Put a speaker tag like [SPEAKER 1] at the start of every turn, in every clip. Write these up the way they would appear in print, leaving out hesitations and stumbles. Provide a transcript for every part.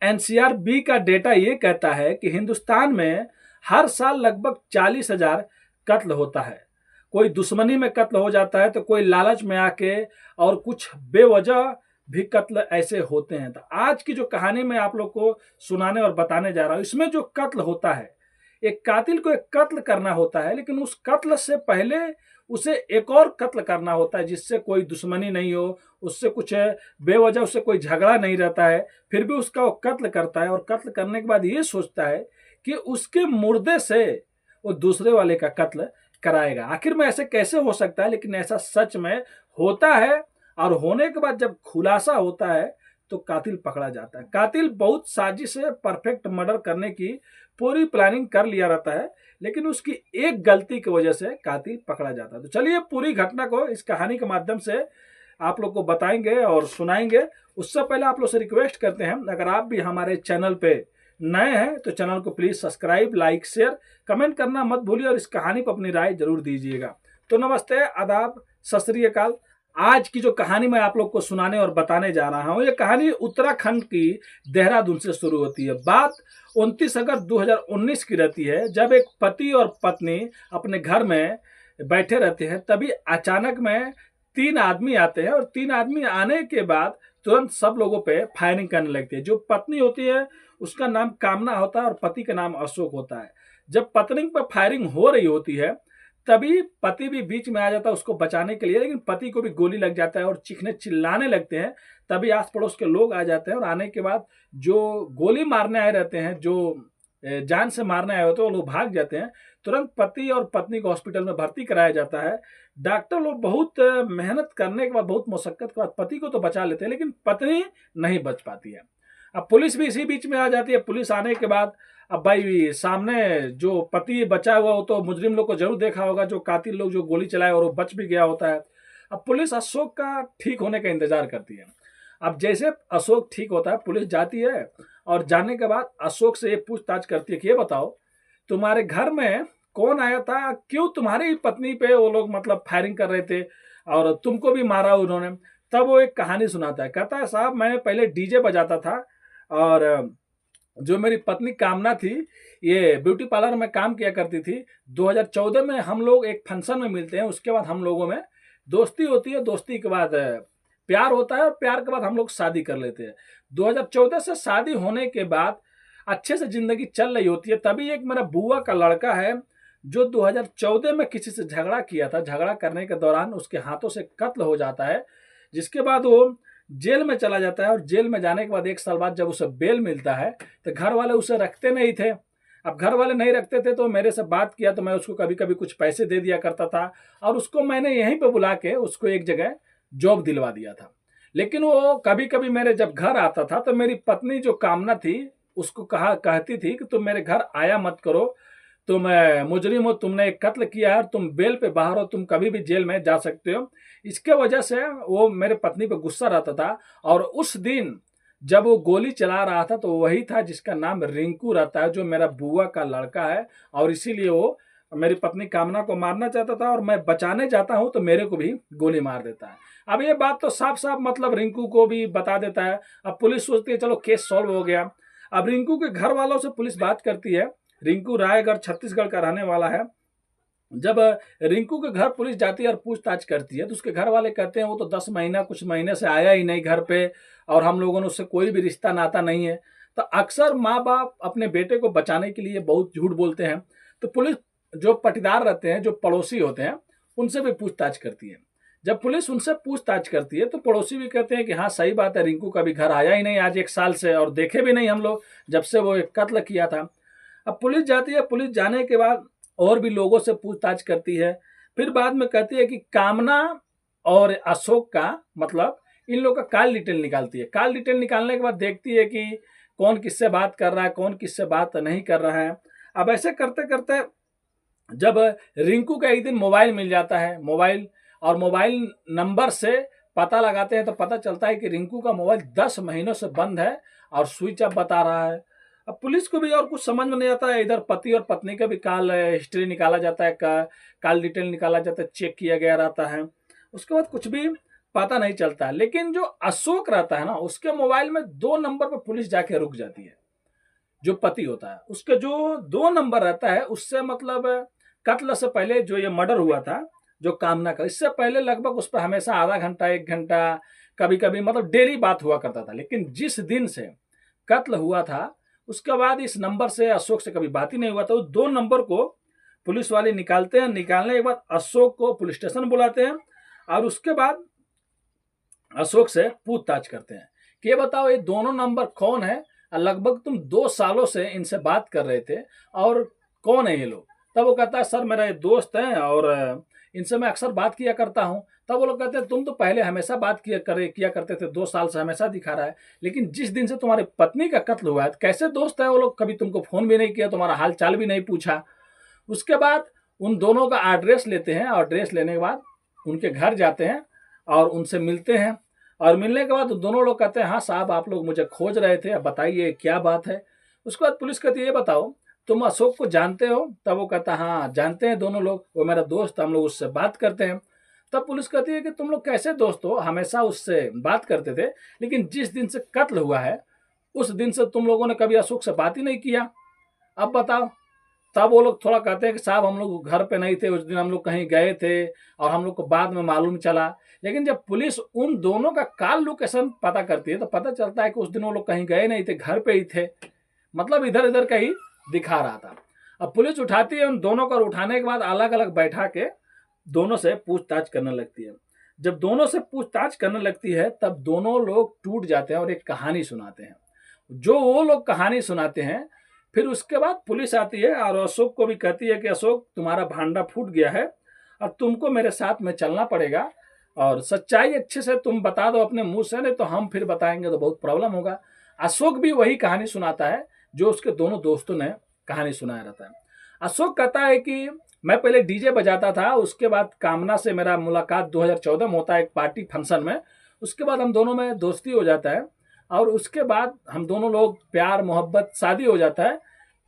[SPEAKER 1] NCRB का data ये कहता है कि हिंदुस्तान में हर साल लगभग 40,000 कत्ल होता है। कोई दुश्मनी में कत्ल हो जाता है तो कोई लालच में आके, और कुछ बेवजह भी कत्ल ऐसे होते हैं। तो आज की जो कहानी मैं आप लोग को सुनाने और बताने जा रहा हूँ, इसमें जो कत्ल होता है, एक कातिल को एक कत्ल करना होता है, लेकिन उस कत्ल से पहले उसे एक और कत्ल करना होता है जिससे कोई दुश्मनी नहीं हो, उससे कुछ बेवजह उससे कोई झगड़ा नहीं रहता है, फिर भी उसका वो कत्ल करता है। और कत्ल करने के बाद ये सोचता है कि उसके मुर्दे से वो दूसरे वाले का कत्ल कराएगा। आखिर में ऐसे कैसे हो सकता है, लेकिन ऐसा सच में होता है। और होने के बाद जब खुलासा होता है तो कातिल पकड़ा जाता है। कातिल बहुत साजिश से परफेक्ट मर्डर करने की पूरी प्लानिंग कर लिया रहता है, लेकिन उसकी एक गलती की वजह से कातिल पकड़ा जाता है। तो चलिए पूरी घटना को इस कहानी के माध्यम से आप लोग को बताएंगे और सुनाएंगे। उससे पहले आप लोग से रिक्वेस्ट करते हैं, अगर आप भी हमारे चैनल पे नए हैं तो चैनल को please subscribe, like, share, comment करना मत भूलिए और इस कहानी पर अपनी राय जरूर दीजिएगा। तो नमस्ते, आदाब, सत श्री अकाल। आज की जो कहानी मैं आप लोग को सुनाने और बताने जा रहा हूं, ये कहानी उत्तराखंड की देहरादून से शुरू होती है। बात 29 अगस्त 2019 की रहती है, जब एक पति और पत्नी अपने घर में बैठे रहते हैं। तभी अचानक में 3 आदमी आते हैं, और 3 आदमी आने के बाद तुरंत सब लोगों पे फायरिंग करने लगते हैं। जो पत्नी होती है उसका नाम कामना होता है और पति का नाम अशोक होता है। जब पत्नी पर फायरिंग हो रही होती है तभी पति भी बीच में आ जाता है उसको बचाने के लिए, लेकिन पति को भी गोली लग जाता है और चीखने चिल्लाने लगते हैं। तभी आस पड़ोस के लोग आ जाते हैं, और आने के बाद जो गोली मारने आए रहते हैं, जो जान से मारने आए होते हैं, वो लोग भाग जाते हैं। तुरंत पति और पत्नी को हॉस्पिटल में भर्ती कराया जाता है। डॉक्टर लोग बहुत मेहनत करने के बाद, बहुत मुशक्कत के बाद पति को तो बचा लेते हैं, लेकिन पत्नी नहीं बच पाती है। अब पुलिस भी इसी बीच में आ जाती है। पुलिस आने के बाद अब भाई सामने जो पति बचा हुआ हो तो मुजरिम लोग को जरूर देखा होगा, जो कातिल लोग जो गोली चलाए और वो बच भी गया होता है। अब पुलिस अशोक का ठीक होने का इंतजार करती है। अब जैसे अशोक ठीक होता है, पुलिस जाती है और जाने के बाद अशोक से ये पूछताछ करती है कि ये बताओ तुम्हारे घर में कौन आया था, क्यों तुम्हारी पत्नी पे वो लोग मतलब फायरिंग कर रहे थे और तुमको भी मारा उन्होंने। तब वो एक कहानी सुनाता है, कहता है साहब मैं पहले डीजे बजाता था, और जो मेरी पत्नी कामना थी ये ब्यूटी पार्लर में काम किया करती थी। 2014 में हम लोग एक फंक्शन में मिलते हैं, उसके बाद हम लोगों में दोस्ती होती है, दोस्ती के बाद प्यार होता है, और प्यार के बाद हम लोग शादी कर लेते हैं। 2014 से शादी होने के बाद अच्छे से जिंदगी चल रही होती है। तभी एक मेरा बुआ का लड़का है जो 2014 में किसी से झगड़ा किया था। झगड़ा करने के दौरान उसके हाथों से कत्ल हो जाता है, जिसके बाद वो जेल में चला जाता है। और जेल में जाने के बाद 1 साल बाद जब उसे बेल मिलता है तो घर वाले उसे रखते नहीं थे। अब घर वाले नहीं रखते थे तो मेरे से बात किया, तो मैं उसको कभी कभी कुछ पैसे दे दिया करता था, और उसको मैंने यहीं पे बुला के उसको एक जगह जॉब दिलवा दिया था। लेकिन वो कभी कभी मेरे जब घर आता था तो मेरी पत्नी जो कामना थी उसको कहती थी कि तुम मेरे घर आया मत करो, तुम मुजरिम हो, तुमने एक कत्ल किया है और तुम बेल पे बाहर हो, तुम कभी भी जेल में जा सकते हो। इसके वजह से वो मेरे पत्नी पे गुस्सा रहता था। और उस दिन जब वो गोली चला रहा था तो वही था जिसका नाम रिंकू रहता है, जो मेरा बुआ का लड़का है। और इसीलिए वो मेरी पत्नी कामना को मारना चाहता था, और मैं बचाने जाता हूं तो मेरे को भी गोली मार देता है। अब ये बात तो साफ साफ मतलब रिंकू को भी बता देता है। अब पुलिस सोचती है चलो केस सॉल्व हो गया। अब रिंकू के घर वालों से पुलिस बात करती है। रिंकू रायगढ़ छत्तीसगढ़ का रहने वाला है। जब रिंकू के घर पुलिस जाती है और पूछताछ करती है तो उसके घर वाले कहते हैं वो तो 10 महीना कुछ महीने से आया ही नहीं घर पे, और हम लोगों ने उससे कोई भी रिश्ता नाता नहीं है। तो अक्सर माँ बाप अपने बेटे को बचाने के लिए बहुत झूठ बोलते हैं। तो पुलिस जो पटीदार रहते हैं, जो पड़ोसी होते हैं, उनसे भी पूछताछ करती है। जब पुलिस उनसे पूछताछ करती है तो पड़ोसी भी कहते हैं कि हाँ सही बात है, रिंकू कभी घर आया ही नहीं आज 1 साल से, और देखे भी नहीं हम लोग जब से वो एक कत्ल किया था। अब पुलिस जाती है, पुलिस जाने के बाद और भी लोगों से पूछताछ करती है। फिर बाद में कहती है कि कामना और अशोक का मतलब इन लोग का कॉल डिटेल निकालती है। कॉल डिटेल निकालने के बाद देखती है कि कौन किससे बात कर रहा है, कौन किससे बात नहीं कर रहा है। अब ऐसे करते करते जब रिंकू का एक दिन मोबाइल मिल जाता है, मोबाइल और मोबाइल नंबर से पता लगाते हैं तो पता चलता है कि रिंकू का मोबाइल 10 महीनों से बंद है और स्विच ऑफ बता रहा है। अब पुलिस को भी और कुछ समझ में नहीं आता है। इधर पति और पत्नी का भी कॉल हिस्ट्री निकाला जाता है, कॉल डिटेल निकाला जाता है, चेक किया गया रहता है। उसके बाद कुछ भी पता नहीं चलता। लेकिन जो अशोक रहता है ना, उसके मोबाइल में 2 नंबर पर पुलिस जाके रुक जाती है। जो पति होता है उसके जो 2 नंबर रहता है, उससे मतलब कत्ल से पहले जो ये मर्डर हुआ था, जो कामना का, इससे पहले लगभग उस पर हमेशा आधा घंटा 1 घंटा कभी कभी मतलब डेली बात हुआ करता था। लेकिन जिस दिन से कत्ल हुआ था उसके बाद इस नंबर से अशोक से कभी बात ही नहीं हुआ था। उस 2 नंबर को पुलिस वाले निकालते हैं। निकालने के बाद अशोक को पुलिस स्टेशन बुलाते हैं और उसके बाद अशोक से पूछताछ करते हैं कि ये बताओ ये दोनों नंबर कौन है, लगभग तुम 2 सालों से इनसे बात कर रहे थे और कौन है ये लोग। तब वो कहता है सर मेरा ये दोस्त है और इनसे मैं अक्सर बात किया करता हूँ। तब वो लोग कहते हैं तुम तो पहले हमेशा बात किया करते थे, 2 साल से हमेशा दिखा रहा है, लेकिन जिस दिन से तुम्हारी पत्नी का कत्ल हुआ है कैसे दोस्त है वो लोग, कभी तुमको फोन भी नहीं किया, तुम्हारा हाल चाल भी नहीं पूछा। उसके बाद उन दोनों का एड्रेस लेते हैं और एड्रेस लेने के बाद उनके घर जाते हैं और उनसे मिलते हैं। और मिलने के बाद दोनों लोग कहते हैं हाँ साहब आप लोग मुझे खोज रहे थे, अब बताइए क्या बात है। उसके बाद पुलिस कहती है ये बताओ तुम अशोक को जानते हो। तब वो कहता हाँ जानते हैं दोनों लोग, वो मेरा दोस्त, हम लोग उससे बात करते हैं। तब पुलिस कहती है कि तुम लोग कैसे दोस्त हो, हमेशा उससे बात करते थे लेकिन जिस दिन से कत्ल हुआ है उस दिन से तुम लोगों ने कभी अशोक से बात ही नहीं किया, अब बताओ। तब वो लोग थोड़ा कहते हैं कि साहब हम लोग घर पे नहीं थे उस दिन, हम लोग कहीं गए थे और हम लोग को बाद में मालूम चला। लेकिन जब पुलिस उन दोनों का कॉल लोकेशन पता करती है तो पता चलता है कि उस दिन वो लोग कहीं गए नहीं थे, घर पे ही थे, मतलब इधर इधर का ही दिखा रहा था। अब पुलिस उठाती है उन दोनों को, उठाने के बाद अलग अलग बैठा के दोनों से पूछताछ करने लगती है। जब दोनों से पूछताछ करने लगती है तब दोनों लोग टूट जाते हैं और एक कहानी सुनाते हैं। जो वो लोग कहानी सुनाते हैं फिर उसके बाद पुलिस आती है और अशोक को भी कहती है कि अशोक तुम्हारा भांडा फूट गया है और तुमको मेरे साथ में चलना पड़ेगा और सच्चाई अच्छे से तुम बता दो अपने मुंह से, नहीं तो हम फिर बताएंगे तो बहुत प्रॉब्लम होगा। अशोक भी वही कहानी सुनाता है जो उसके दोनों दोस्तों ने कहानी सुनाया रहता है। अशोक कहता है कि मैं पहले डीजे बजाता था, उसके बाद कामना से मेरा मुलाकात 2014 में होता है एक पार्टी फंक्शन में, उसके बाद हम दोनों में दोस्ती हो जाता है और उसके बाद हम दोनों लोग प्यार मोहब्बत शादी हो जाता है।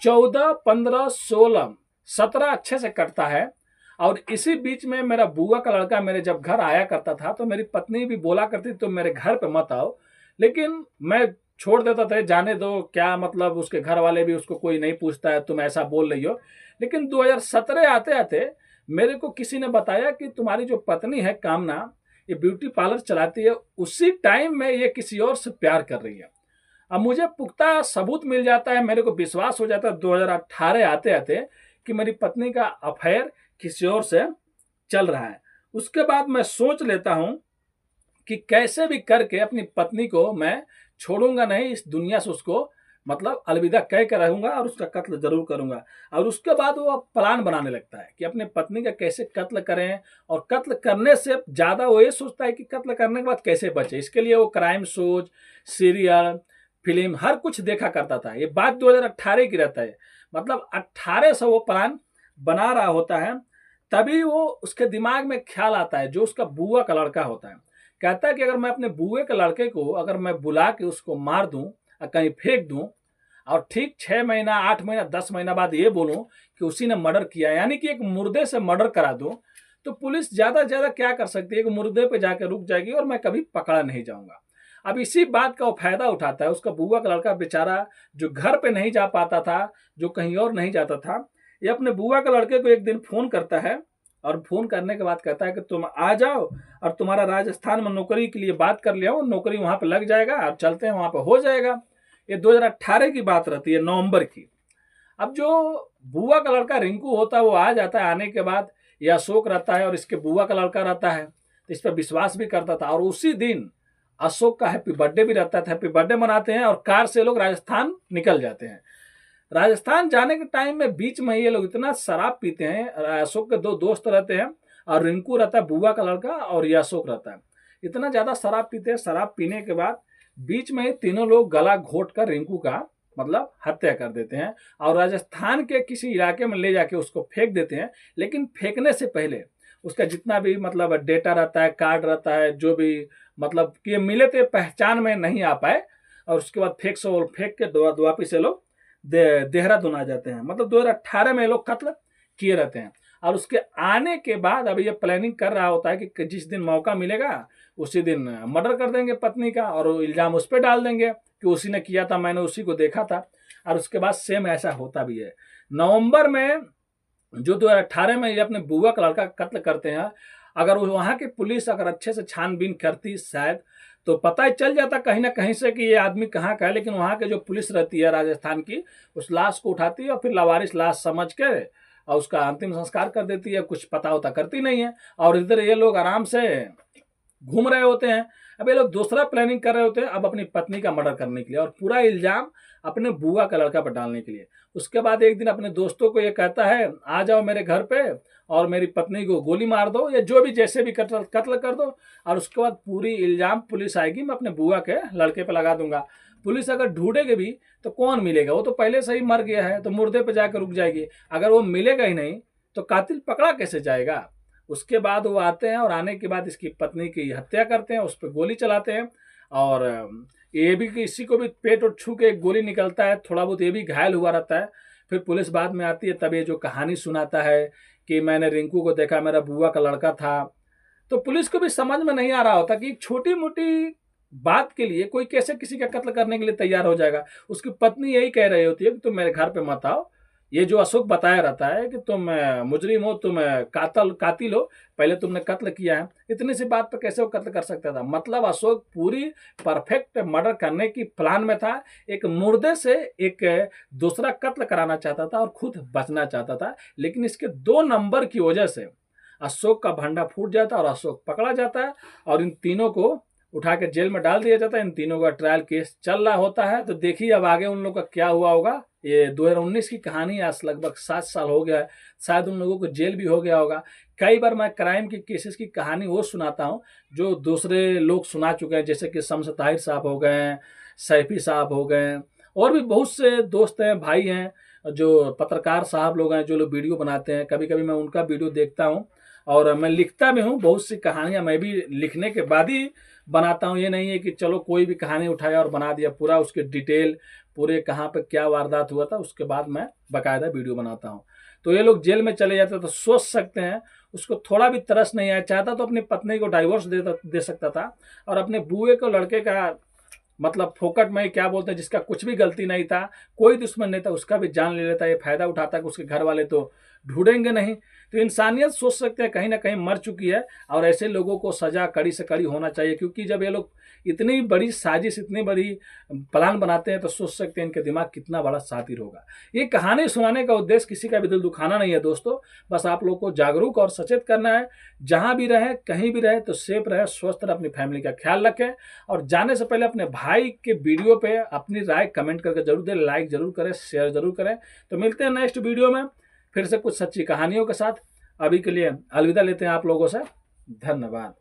[SPEAKER 1] 14, 15, 16, 17 अच्छे से कटता है और इसी बीच में मेरा बुआ का लड़का मेरे जब घर आया करता था तो मेरी पत्नी भी बोला करती तुम मेरे घर पे मत आओ, लेकिन मैं छोड़ देता था जाने दो, क्या मतलब उसके घर वाले भी उसको कोई नहीं पूछता है तुम ऐसा बोल रही हो। लेकिन 2017 आते आते मेरे को किसी ने बताया कि तुम्हारी जो पत्नी है कामना ये ब्यूटी पार्लर चलाती है, उसी टाइम में ये किसी और से प्यार कर रही है। अब मुझे पुख्ता सबूत मिल जाता है, मेरे को विश्वास हो जाता है 2018 आते आते कि मेरी पत्नी का अफेयर किसी और से चल रहा है। उसके बाद मैं सोच लेता हूं कि कैसे भी करके अपनी पत्नी को मैं छोड़ूंगा नहीं, इस दुनिया से उसको मतलब अलविदा कह कर रहूंगा और उसका कत्ल जरूर करूंगा। और उसके बाद वो प्लान बनाने लगता है कि अपने पत्नी का कैसे कत्ल करें, और कत्ल करने से ज्यादा वो ये सोचता है कि कत्ल करने के बाद कैसे बचे। इसके लिए वो क्राइम शोज, सीरियल, फिल्म हर कुछ देखा करता था। ये बात 2018 की रहता है, मतलब 18 से वो प्लान बना रहा होता है। तभी वो उसके दिमाग में ख्याल आता है, जो उसका बुआ का लड़का होता है, कहता है कि अगर मैं अपने बुए के लड़के को अगर मैं बुला के उसको मार दूं और कहीं फेंक दूं और ठीक 6 महीना 8 महीना 10 महीना बाद ये बोलूं कि उसी ने मर्डर किया, यानी कि एक मुर्दे से मर्डर करा दूं, तो पुलिस ज्यादा से ज्यादा क्या कर सकती है कि मुर्दे पे जाकर रुक जाएगी और मैं कभी पकड़ा नहीं जाऊंगा। अब इसी बात का वो फायदा उठाता है उसका बुआ का लड़का बेचारा, जो घर पे नहीं जा पाता था, जो कहीं और नहीं जाता था। ये अपने बुआ के लड़के को एक दिन फोन करता है और फोन करने के बाद कहता है कि तुम आ जाओ और तुम्हारा राजस्थान में नौकरी के लिए बात कर लिया, नौकरी वहां पे लग जाएगा और चलते हैं वहां पे हो जाएगा। ये 2018 की बात रहती है, नवंबर की। अब जो बुआ का लड़का रिंकू होता है वो आ जाता है, आने के बाद ये अशोक रहता है और इसके बुआ का लड़का रहता है, तो इस पर विश्वास भी करता था। और उसी दिन अशोक का हैप्पी बर्थडे भी रहता था, हैप्पी बर्थडे मनाते हैं और कार से लोग राजस्थान निकल जाते हैं। राजस्थान जाने के टाइम में बीच में ये लोग इतना शराब पीते हैं, अशोक के 2 दोस्त रहते हैं और रिंकू रहता है बुआ का लड़का और ये अशोक रहता है, इतना ज्यादा शराब पीते हैं। शराब पीने के बाद बीच में तीनों लोग गला घोट कर रिंकू का मतलब हत्या कर देते हैं और राजस्थान के किसी इलाके में ले जाके उसको फेंक देते हैं। लेकिन फेंकने से पहले उसका जितना भी मतलब डेटा रहता है, कार्ड रहता है, जो भी मतलब कि मिले थे पहचान में नहीं आ पाए, और उसके बाद फेंक के वापिस से लोग देहरादून आ जाते हैं। मतलब 2018 में लोग कत्ल किए रहते हैं। और उसके आने के बाद अब ये प्लानिंग कर रहा होता है कि जिस दिन मौका मिलेगा उसी दिन मर्डर कर देंगे पत्नी का और इल्ज़ाम उस पर डाल देंगे कि उसी ने किया था, मैंने उसी को देखा था। और उसके बाद सेम ऐसा होता भी है। नवंबर में जो 2018 में ये अपने बुआ का लड़का कत्ल करते हैं, अगर वहाँ की पुलिस अगर अच्छे से छानबीन करती शायद तो पता ही चल जाता कहीं ना कहीं से कि ये आदमी कहाँ का है। लेकिन वहाँ के जो पुलिस रहती है राजस्थान की, उस लाश को उठाती है और फिर लावारिस लाश समझ के और उसका अंतिम संस्कार कर देती है, कुछ पता होता करती नहीं है। और इधर ये लोग आराम से घूम रहे होते हैं। अब ये लोग दूसरा प्लानिंग कर रहे होते हैं, अब अपनी पत्नी का मर्डर करने के लिए और पूरा इल्जाम अपने बुआ का लड़का पर डालने के लिए। उसके बाद एक दिन अपने दोस्तों को ये कहता है आ जाओ मेरे घर पे और मेरी पत्नी को गोली मार दो या जो भी जैसे भी कत्ल कर दो। और उसके बाद पूरी इल्जाम पुलिस आएगी, मैं अपने बुआ के लड़के पे लगा दूंगा। पुलिस अगर ढूंढेगी भी तो कौन मिलेगा, वो तो पहले से ही मर गया है, तो मुर्दे पे जाकर रुक जाएगी। अगर वो मिलेगा ही नहीं तो कातिल पकड़ा कैसे जाएगा। उसके बाद वो आते हैं और आने के बाद इसकी पत्नी की हत्या करते हैं, उस पर गोली चलाते हैं। और ये भी कि इसी को भी पेट और छू के एक गोली निकलता है, थोड़ा बहुत ये भी घायल हुआ रहता है। फिर पुलिस बाद में आती है, तब ये जो कहानी सुनाता है कि मैंने रिंकू को देखा, मेरा बुआ का लड़का था। तो पुलिस को भी समझ में नहीं आ रहा होता कि छोटी मोटी बात के लिए कोई कैसे किसी का कत्ल करने के लिए तैयार हो जाएगा। उसकी पत्नी यही कह रही होती है कि तुम मेरे घर पे मत आओ। ये जो अशोक बताया रहता है कि तुम मुजरिम हो, तुम कातिल हो, पहले तुमने कत्ल किया है। इतनी सी बात पर कैसे वो कत्ल कर सकता था। मतलब अशोक पूरी परफेक्ट मर्डर करने की प्लान में था। एक मुर्दे से एक दूसरा कत्ल कराना चाहता था और खुद बचना चाहता था। लेकिन इसके 2 नंबर की वजह से अशोक का भंडा फूट जाता है और अशोक पकड़ा जाता है और इन तीनों को उठा के जेल में डाल दिया जाता है। इन तीनों का ट्रायल केस चल रहा होता है। तो देखिए अब आगे उन लोग का क्या हुआ होगा। ये 2019 की कहानी, आज लगभग 7 साल हो गया है। शायद उन लोगों को जेल भी हो गया होगा। कई बार मैं क्राइम की केसेस की कहानी वो सुनाता हूँ जो दूसरे लोग सुना चुके हैं, जैसे कि शम्स ताहिर साहब हो गए, सैफी साहब हो गए, और भी बहुत से दोस्त हैं, भाई हैं, जो पत्रकार साहब लोग हैं, जो लोग वीडियो बनाते हैं। कभी कभी मैं उनका वीडियो देखता हूँ और मैं लिखता भी हूँ। बहुत सी कहानियाँ मैं भी लिखने के बाद ही बनाता हूँ। ये नहीं है कि चलो कोई भी कहानी उठाया और बना दिया, पूरा उसके डिटेल, पूरे कहाँ पे क्या वारदात हुआ था, उसके बाद मैं बाकायदा वीडियो बनाता हूँ। तो ये लोग जेल में चले जाते तो सोच सकते हैं उसको थोड़ा भी तरस नहीं आया, चाहता तो अपनी पत्नी को डाइवोर्स दे सकता था और अपने बुए को लड़के का मतलब फोकट में क्या बोलते हैं, जिसका कुछ भी गलती नहीं था, कोई दुश्मन नहीं था, उसका भी जान ले लेता। ये फायदा उठाता कि उसके घर वाले तो ढूंढेंगे नहीं। तो इंसानियत सोच सकते हैं कहीं ना कहीं मर चुकी है और ऐसे लोगों को सजा कड़ी से कड़ी होना चाहिए। क्योंकि जब ये लोग इतनी बड़ी साजिश, इतनी बड़ी प्लान बनाते हैं तो सोच सकते हैं इनके दिमाग कितना बड़ा शातिर होगा। ये कहानी सुनाने का उद्देश्य किसी का भी दिल दुखाना नहीं है दोस्तों, बस आप लोग को जागरूक और सचेत करना है। जहां भी रहे, कहीं भी रहे तो सेफ रहे, स्वस्थ रहे, अपनी फैमिली का ख्याल रखें। और जाने से पहले अपने भाई के वीडियो पे अपनी राय कमेंट करके जरूर दें, लाइक जरूर करें, शेयर जरूर करें। तो मिलते हैं नेक्स्ट वीडियो में फिर से कुछ सच्ची कहानियों के साथ। अभी के लिए अलविदा लेते हैं आप लोगों से। धन्यवाद।